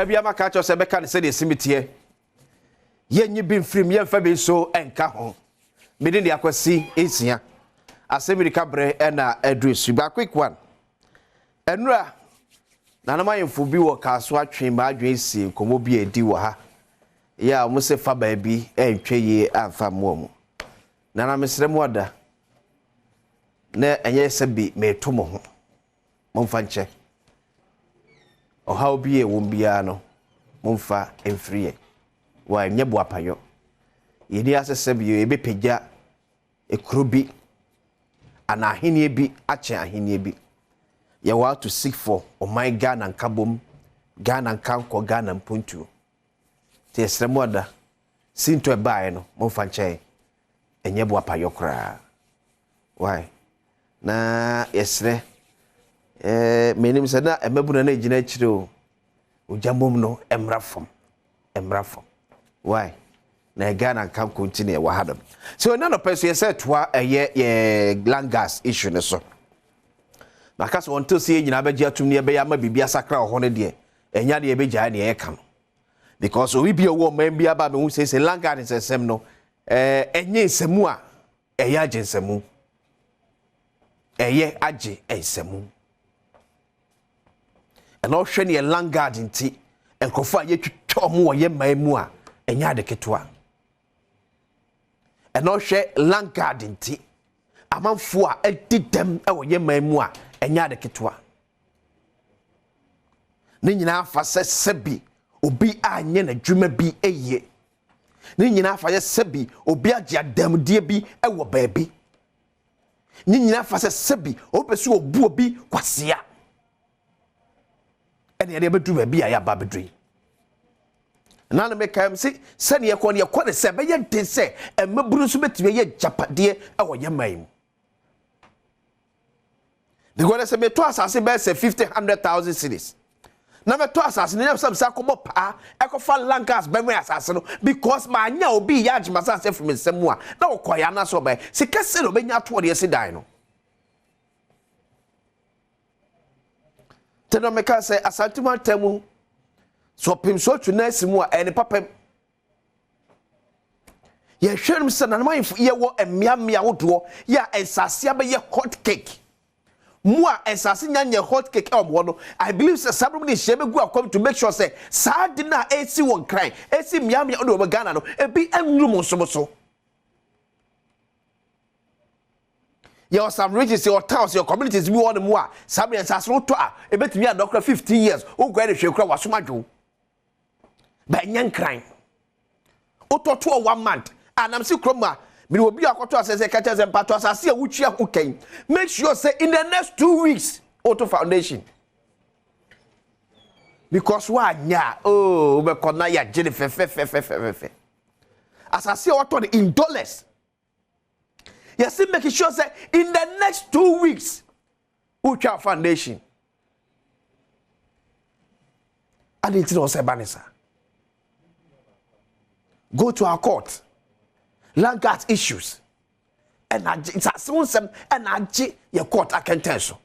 bia maka cho se beka ne se de simitie ye nyi bi mfrim ye mfa bi so enka ho mede ne akwasi esia Asem Yi Di Ka bre na address ba quick one enura na na mayemfo bi wo ka so atwen ba adwen si komo bi edi wo ha ya mo se fa ba bi entwe ye amfa mo mu na mesre mo da na enye se bi meto mo ho momfa nche o ha obi e won bia no momfa emfriye wa nye bo apayo yini asese bi e be pegya ekrobi ana ahenie bi ache ahenie bi ya wa to seek for o my Ghana nkabom Ghana nkanko Ghana mpuntu te esre mo da sinto e bae no momfa nche enye bo apayo kra why na esre menim se na emebuna na ejina chire o ojamom no emrafom why na Ghana kan continue wa hadam so na no person say toa ye land gas issue ne so makase won to see nyina begia tum ne be ya ma bibia sakra ho ne de enya de be gya ne ye kan because we be wo man bia ba me hu say land gas is sem no enye nsemu a eya age nsemu eye age ensemu eno hwe ne land gas nti enkofo a ye twitwa mo ye man mu a enya de ketwa eno hwe land gas nti amanfo a edidem e wo ye man mu a enya de ketwa ne nyina afa sebi obi anye na dwuma bi eye ne nyina afa ye sebi obi agye adamdie bi e wo baabi ne nyina afa sebi opesu obu obi kwasea ene de bedu baabi a ya ba bedui na na mekam si sane ye kone se be ye de se emaburu so betime ye japade e wo ye man the God say me to asase be say 50-100,000 cities na me to asase ne sam sa kobo pa e ko fa lankas be me asase no because ma anya obi ya agima asase from nsemu a na wo koya na so be se kese no be nya to de se dan no teno me ka say asantuma temu so pim so tu na simu a ene papam ye hwerum se na man ye wo emiamia wodo ya ensase be ye hot cake Mua ensase nyanye hot cake no I believe say sabrum ni shebe gu akom to make sure say sad na AC won cry AC miamia odo be Ghana no ebi enrum nsomoso your some regions your towns your communities bi won mu a sabrum ensase no to a ebetimi adokra 15 years o gwa de hwekra wasomadwo ba nyan cry o to 1 month anam si kroma me will be akoto asese kacha ze mpato asase a wutua kokan make sure say in the next 2 weeks auto foundation because wa nya oh be kona ya jene fe asase auto in dollars yes make sure say in the next 2 weeks wutua foundation and it's no say banisa go to our court land gas issues and it's a some and your court I can tell so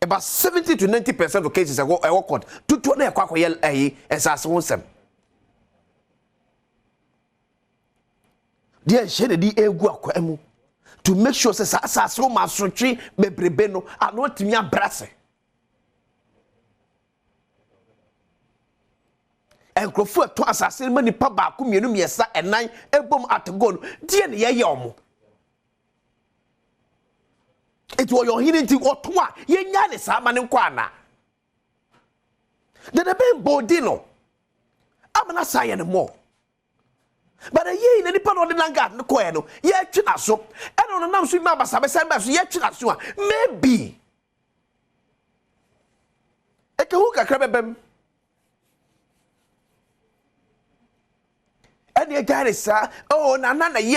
about 70 to 90% of cases I work court to na kwakwa yel and some dear shede di egu akwemu to make sure say so masotwe bebrebe no anotimi abrase enkrofo to asase mani pa ba ko mienu miesa enan ebom atgon die ne ye omo eto yo hinenti oto a ye nya ne sa ma ne kwa na de be bodi no amana saye ne mo but ye ne nipa no de nanga ne ko e no ye twi na so e no nam so ma basa be san ba so ye twi na so a maybe e ke hu kakra bebem and the guy is oh nana ye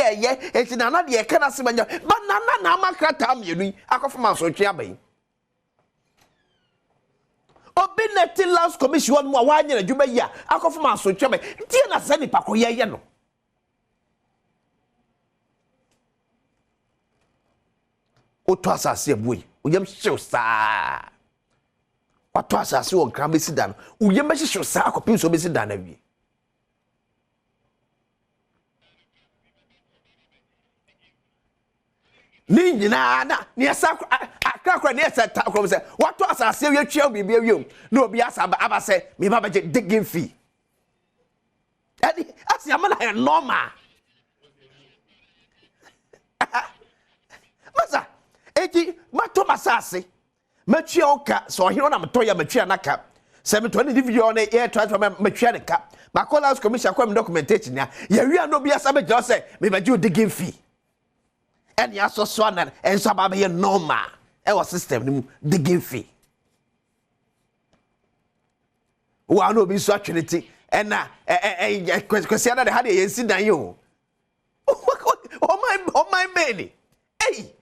eti nana de kana se manya but nana na makrata mienu akofoma so twa ban obi net last commission mo wa anya adwuma yi a akofoma so twa ban tie na se nipa ko ye no o to asase abuyi o yam hyew saa wato asase wo nkran besi da no uye mehihyo saa akopim so besi da na wie ni nyina na ni asa akrakra ni asa ta krom se wato asase wie twa bibia wiem na obi asa aba se me baba je digging fee adi asi amana ya normal masa eji mato masase matwa oka so ohiro na mto ya matwa naka se meto ni video na ye transfer matwa naka makola commission kwam documentation ya wi no bi asa be jo se me ba je digging fee and ya so na and so baba ye normal e was system ni digging fee wa no bi so atweneti and na kwesi na de ha de yensi dan yo oh my baby hey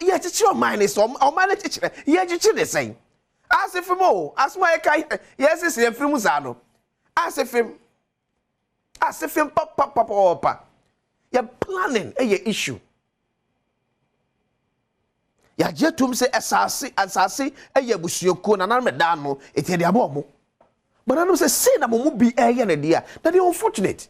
yeah, your mind is on my teacher. Yeah, you should say. As if more, as my kai, yes, it's a film Zano. As if him, papa. You're planning a issue. Ya jetum say asasi a yabusio na medano, it's a diabomo. But I don't say na mumu be a yan idea. That is unfortunate.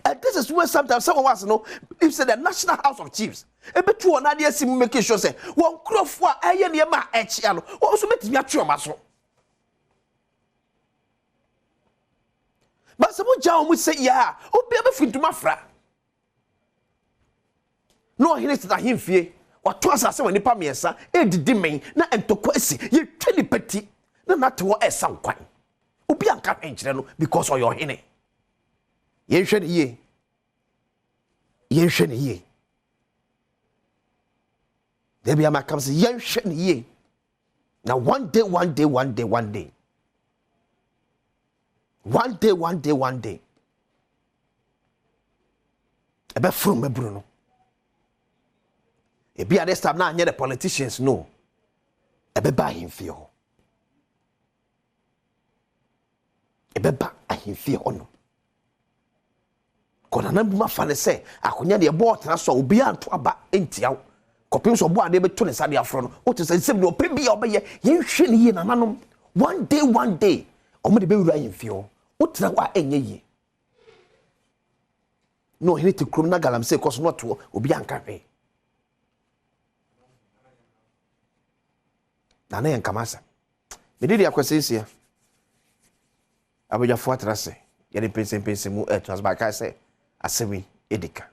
And this is where sometimes someone wants to know if say the National House of Chiefs. Ebetu on adia si make sure say one crofo aye ne ma echi ano. Also metimi atwoma so. But some jaw mu say ya, obi ebe fintuma fra. No hine ti da himfie. Wato asase woni pa miesa edidi men na entokwa asi ye twani pati na nato esa nkwan. Obi anka enkyere no because of your hine. Yenhwe ne ye. There be a man comes yenhwe ne ye. Now one day. Ebe from me Bruno. E be at this time now the politicians know. Ebe ba him feel. Ebe ba him feel ono. Kona na buma fa ne se akonya de bo tena so obi anto aba entiaw kopim so bo ade beto ne sade afro no o to se sem no pe bia obeye yenhwe ne ye nananom one day omo de be wura yemfie o tena wa enye ye no hini te krom na galam se koso no to obi anka hwe na na yankamasa me de akwasisia abojafo atrase ye de pense mu transbar kai se Asem Yi Di Ka.